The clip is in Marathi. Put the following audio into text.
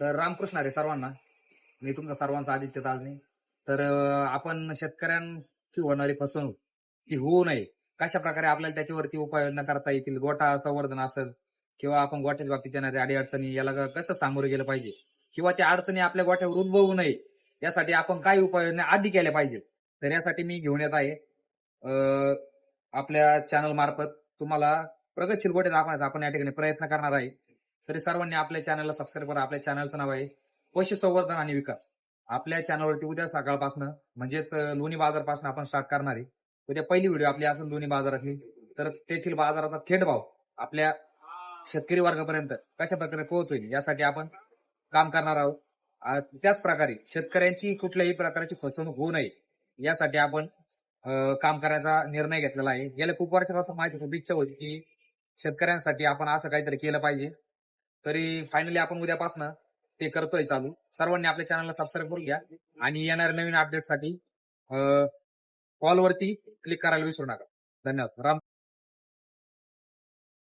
तर रामकृष्ण हरी सर्वांना. मी तुमचा सर्वांचा आदित्य ताजने. तर आपण शेतकऱ्यांची होणारी फसवणूक ही होऊ नये, कशाप्रकारे आपल्याला त्याच्यावरती उपाययोजना करता येतील, गोठा संवर्धन असेल किंवा आपण गोठ्याच्या बाबतीत येणाऱ्या अडी-अडचणी याला कसं सामोरं गेलं पाहिजे किंवा त्या अडचणी आपल्या गोठ्यावर उद्भवू नये, यासाठी आपण काय उपाययोजना आधी केल्या पाहिजेत. तर यासाठी मी घेऊन येत आहे आपल्या चॅनल मार्फत तुम्हाला प्रगतशील गोठे दाखवण्याचा आपण या ठिकाणी प्रयत्न करणार आहे. तरी सर्वांनी आपल्या चॅनलला सबस्क्राईब करा. आपल्या चॅनलचं नाव आहे पशुसंवर्धन आणि विकास. आपल्या चॅनलवरती उद्या सकाळपासनं म्हणजेच लोणी बाजारपासून आपण स्टार्ट करणार आहे. उद्या पहिली व्हिडिओ आपली असेल लोणी बाजारातली. तर तेथील बाजाराचा थेट भाव आपल्या शेतकरी वर्गापर्यंत कशा प्रकारे पोहोचवेल यासाठी आपण काम करणार आहोत. त्याच प्रकारे शेतकऱ्यांची कुठल्याही प्रकारची फसवणूक होऊ नये यासाठी आपण काम करायचा निर्णय घेतलेला आहे. गेल्या खूप वर्षापासून माझी खूप इच्छा होती की शेतकऱ्यांसाठी आपण असं काहीतरी केलं पाहिजे. तरी फायनली आपण उद्यापासनं ते करतोय चालू. सर्वांनी आपल्या चॅनलला सबस्क्राईब करून घ्या आणि येणाऱ्या नवीन अपडेटसाठी कॉलवरती क्लिक करायला विसरू नका. धन्यवाद. राम